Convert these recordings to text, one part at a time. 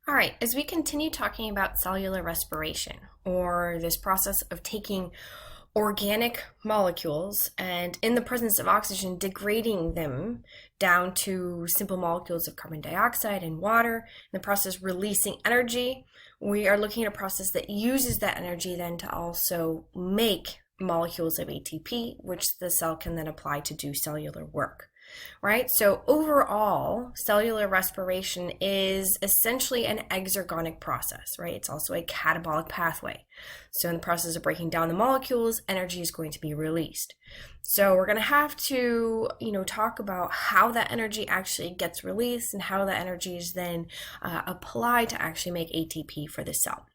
All right, as we continue talking about cellular respiration, or this process of taking organic molecules and, in the presence of oxygen, degrading them down to simple molecules of carbon dioxide and water, in the process releasing energy, we are looking at a process that uses that energy then to also make molecules of ATP, which the cell can then apply to do cellular work. Right? So overall, cellular respiration is essentially an exergonic process, right? It's also a catabolic pathway. So in the process of breaking down the molecules, energy is going to be released. So we're going to have to, talk about how that energy actually gets released and how that energy is then applied to actually make ATP for the cell.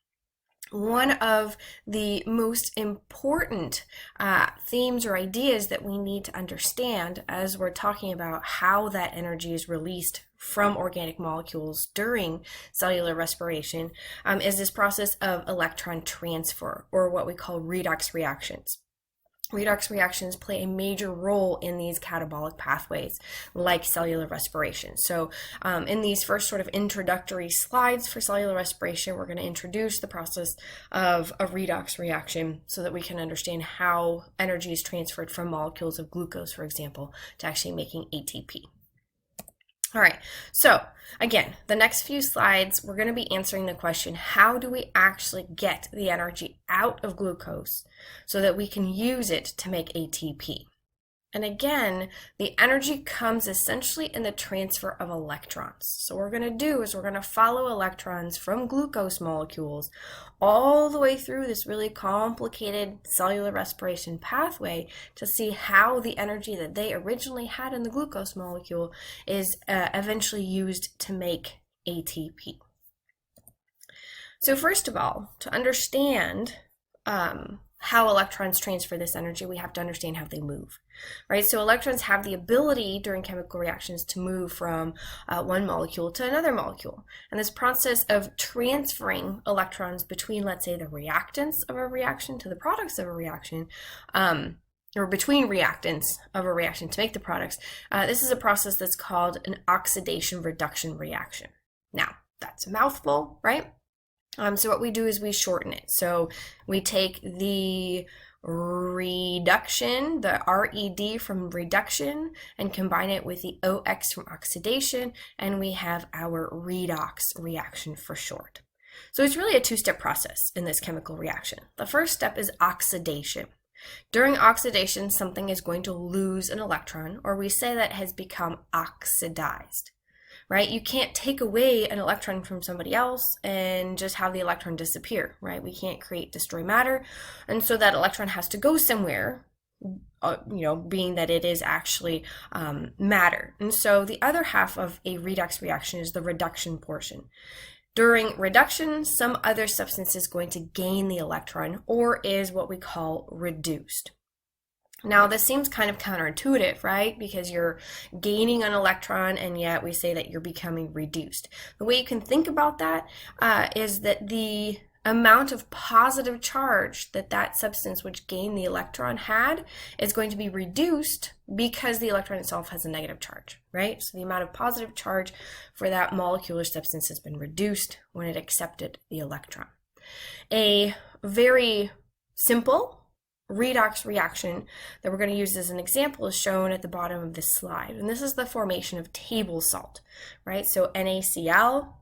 One of the most important themes or ideas that we need to understand as we're talking about how that energy is released from organic molecules during cellular respiration is this process of electron transfer, or what we call redox reactions. Redox reactions play a major role in these catabolic pathways like cellular respiration. So in these first sort of introductory slides for cellular respiration, we're going to introduce the process of a redox reaction so that we can understand how energy is transferred from molecules of glucose, for example, to actually making ATP. All right, so again, the next few slides, we're going to be answering the question, how do we actually get the energy out of glucose so that we can use it to make ATP? And again, the energy comes essentially in the transfer of electrons. So what we're going to do is we're going to follow electrons from glucose molecules all the way through this really complicated cellular respiration pathway to see how the energy that they originally had in the glucose molecule is eventually used to make ATP. So first of all, to understand how electrons transfer this energy, we have to understand how they move, right? So electrons have the ability during chemical reactions to move from one molecule to another molecule. And this process of transferring electrons between, let's say, the reactants of a reaction to the products of a reaction, or between reactants of a reaction to make the products, this is a process that's called an oxidation reduction reaction. Now, that's a mouthful, right? So what we do is we shorten it. So we take the reduction, the RED from reduction, and combine it with the OX from oxidation, and we have our redox reaction for short. So it's really a two-step process in this chemical reaction. The first step is oxidation. During oxidation, something is going to lose an electron, or we say that has become oxidized. Right? You can't take away an electron from somebody else and just have the electron disappear, right? We can't destroy matter. And so that electron has to go somewhere, being that it is actually matter. And so the other half of a redox reaction is the reduction portion. During reduction, some other substance is going to gain the electron or is what we call reduced. Now, this seems kind of counterintuitive, right? Because you're gaining an electron and yet we say that you're becoming reduced. The way you can think about that is that the amount of positive charge that that substance which gained the electron had is going to be reduced because the electron itself has a negative charge, right? So the amount of positive charge for that molecular substance has been reduced when it accepted the electron. A very simple redox reaction that we're going to use as an example is shown at the bottom of this slide. And this is the formation of table salt, right? So NaCl,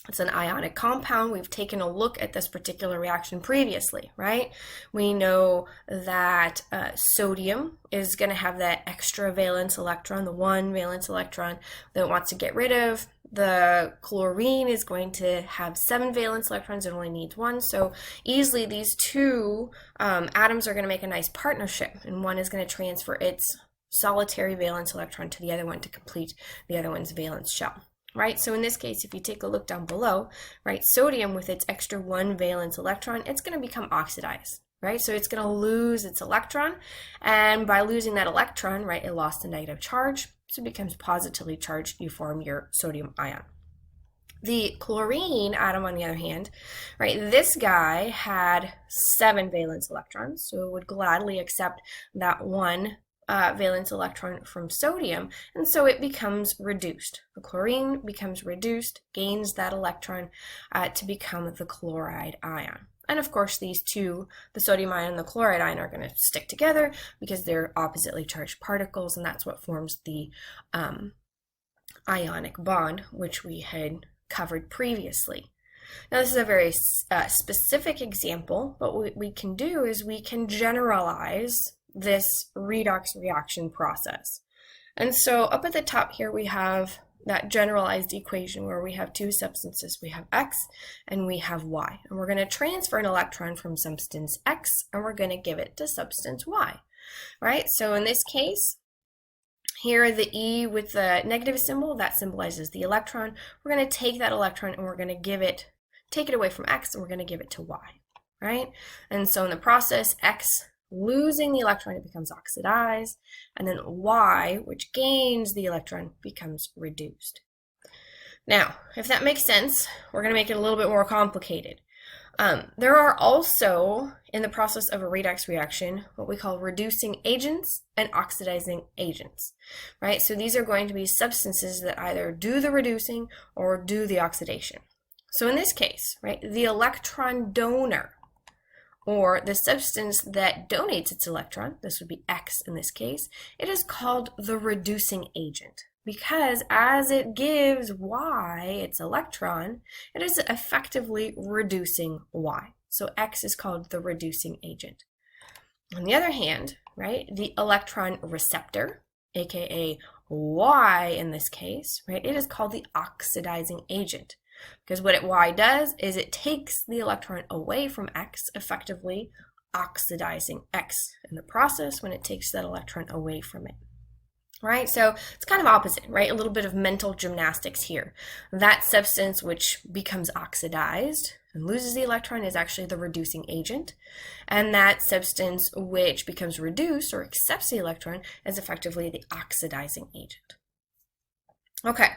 it's an ionic compound. We've taken a look at this particular reaction previously, right? We know that sodium is going to have that extra valence electron, the one valence electron that it wants to get rid of. The chlorine is going to have 7 valence electrons. It only needs 1. So easily these two atoms are going to make a nice partnership, and one is going to transfer its solitary valence electron to the other one to complete the other one's valence shell. Right, so in this case, if you take a look down below, right, sodium with its extra 1 valence electron, it's going to become oxidized, right? So it's going to lose its electron, and by losing that electron, right, it lost a negative charge, so it becomes positively charged. You form your sodium ion. The chlorine atom, on the other hand, right, this guy had 7 valence electrons, so it would gladly accept that one valence electron from sodium, and so it becomes reduced. The chlorine becomes reduced, gains that electron to become the chloride ion. And of course, these two, the sodium ion and the chloride ion, are going to stick together because they're oppositely charged particles, and that's what forms the ionic bond, which we had covered previously. Now, this is a very specific example, but what we can do is we can generalize this redox reaction process. And so up at the top here, we have that generalized equation where we have two substances. We have X and we have Y. And we're going to transfer an electron from substance X and we're going to give it to substance Y, right? So in this case, here the E with the negative symbol, that symbolizes the electron. We're going to take that electron and we're going to take it away from X and we're going to give it to Y, right? And so in the process, X losing the electron, it becomes oxidized, and then Y, which gains the electron, becomes reduced. Now, if that makes sense, we're going to make it a little bit more complicated. There are also, in the process of a redox reaction, what we call reducing agents and oxidizing agents, right? So these are going to be substances that either do the reducing or do the oxidation. So in this case, right, the electron donor, or the substance that donates its electron, this would be X in this case, it is called the reducing agent because as it gives Y its electron, it is effectively reducing Y. So X is called the reducing agent. On the other hand, right, the electron receptor, aka Y in this case, right, it is called the oxidizing agent. Because what Y does is it takes the electron away from X, effectively oxidizing X in the process when it takes that electron away from it. Right? So it's kind of opposite, right? A little bit of mental gymnastics here. That substance which becomes oxidized and loses the electron is actually the reducing agent. And that substance which becomes reduced or accepts the electron is effectively the oxidizing agent. Okay.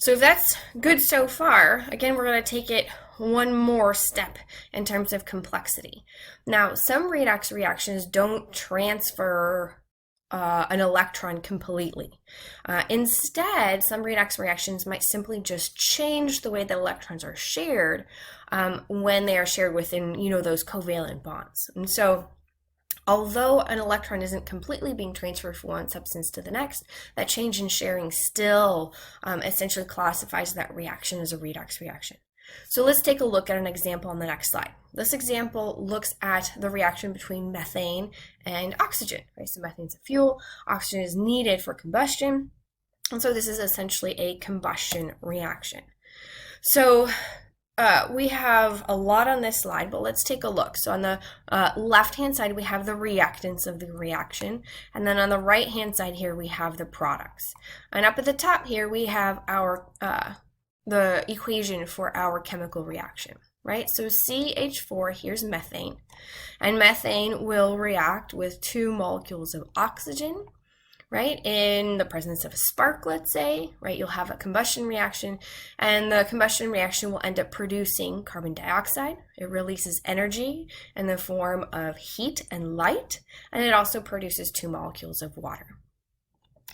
So if that's good so far, again, we're going to take it one more step in terms of complexity. Now, some redox reactions don't transfer an electron completely. Instead, some redox reactions might simply just change the way that electrons are shared when they are shared within, those covalent bonds. And so although an electron isn't completely being transferred from one substance to the next, that change in sharing still essentially classifies that reaction as a redox reaction. So let's take a look at an example on the next slide. This example looks at the reaction between methane and oxygen. Right? So methane is a fuel, oxygen is needed for combustion, and so this is essentially a combustion reaction. So we have a lot on this slide, but let's take a look. So on the left-hand side, we have the reactants of the reaction. And then on the right-hand side here, we have the products. And up at the top here, we have our the equation for our chemical reaction, right? So CH4, here's methane. And methane will react with 2 molecules of oxygen, right? In the presence of a spark, let's say, right? You'll have a combustion reaction, and the combustion reaction will end up producing carbon dioxide. It releases energy in the form of heat and light, and it also produces 2 molecules of water.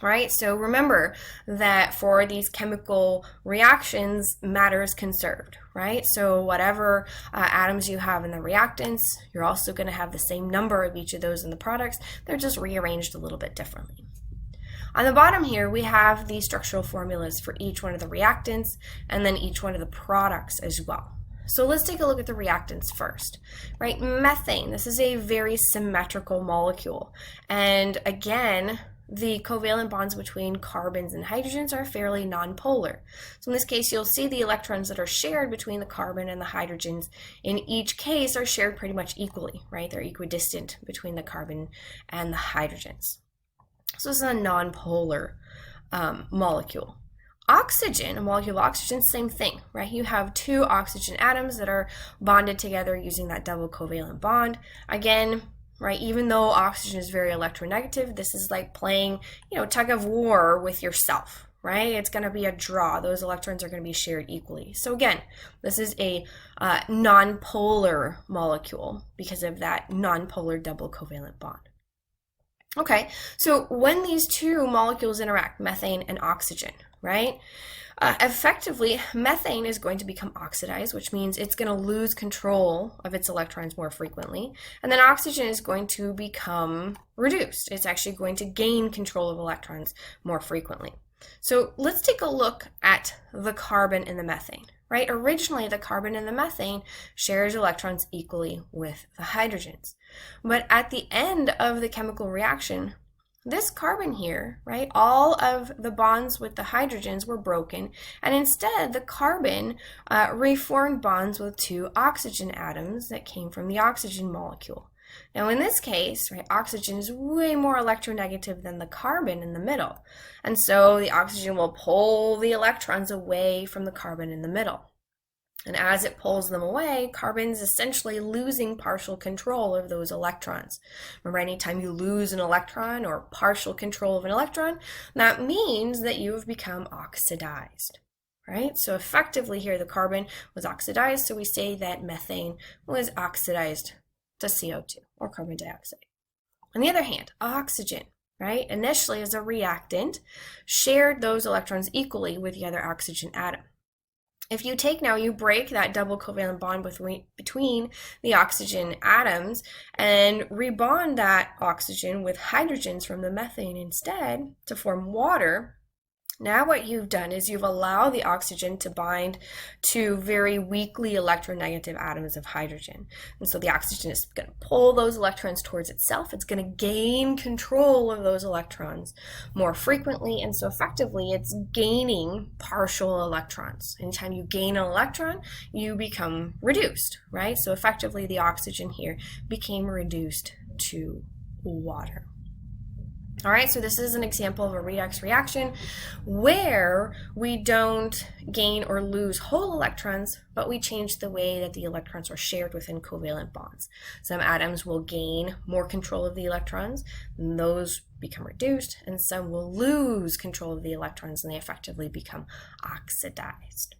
Right? So remember that for these chemical reactions, matter is conserved, right? So whatever atoms you have in the reactants, you're also going to have the same number of each of those in the products. They're just rearranged a little bit differently. On the bottom here, we have the structural formulas for each one of the reactants and then each one of the products as well. So let's take a look at the reactants first, right? Methane, this is a very symmetrical molecule. And again, the covalent bonds between carbons and hydrogens are fairly nonpolar. So in this case, you'll see the electrons that are shared between the carbon and the hydrogens in each case are shared pretty much equally, right? They're equidistant between the carbon and the hydrogens. So this is a nonpolar molecule. Oxygen, a molecule of oxygen, same thing, right? You have 2 oxygen atoms that are bonded together using that double covalent bond. Again, right, even though oxygen is very electronegative, this is like playing, tug of war with yourself, right? It's going to be a draw. Those electrons are going to be shared equally. So again, this is a nonpolar molecule because of that nonpolar double covalent bond. Okay, so when these two molecules interact, methane and oxygen, right? Effectively, methane is going to become oxidized, which means it's going to lose control of its electrons more frequently. And then oxygen is going to become reduced. It's actually going to gain control of electrons more frequently. So let's take a look at the carbon in the methane, right? Originally, the carbon in the methane shares electrons equally with the hydrogens. But at the end of the chemical reaction, this carbon here, right, all of the bonds with the hydrogens were broken, and instead the carbon reformed bonds with two oxygen atoms that came from the oxygen molecule. Now in this case, right, oxygen is way more electronegative than the carbon in the middle, and so the oxygen will pull the electrons away from the carbon in the middle. And as it pulls them away, carbon's essentially losing partial control of those electrons. Remember, anytime you lose an electron or partial control of an electron, that means that you have become oxidized, right? So effectively here, the carbon was oxidized, so we say that methane was oxidized to CO2, or carbon dioxide. On the other hand, oxygen, right, initially as a reactant, shared those electrons equally with the other oxygen atom. If you break that double covalent bond between the oxygen atoms and rebond that oxygen with hydrogens from the methane instead to form water, now what you've done is you've allowed the oxygen to bind to very weakly electronegative atoms of hydrogen. And so the oxygen is going to pull those electrons towards itself. It's going to gain control of those electrons more frequently. And so effectively, it's gaining partial electrons. Anytime you gain an electron, you become reduced, right? So effectively, the oxygen here became reduced to water. All right, so this is an example of a redox reaction where we don't gain or lose whole electrons, but we change the way that the electrons are shared within covalent bonds. Some atoms will gain more control of the electrons, and those become reduced, and some will lose control of the electrons, and they effectively become oxidized.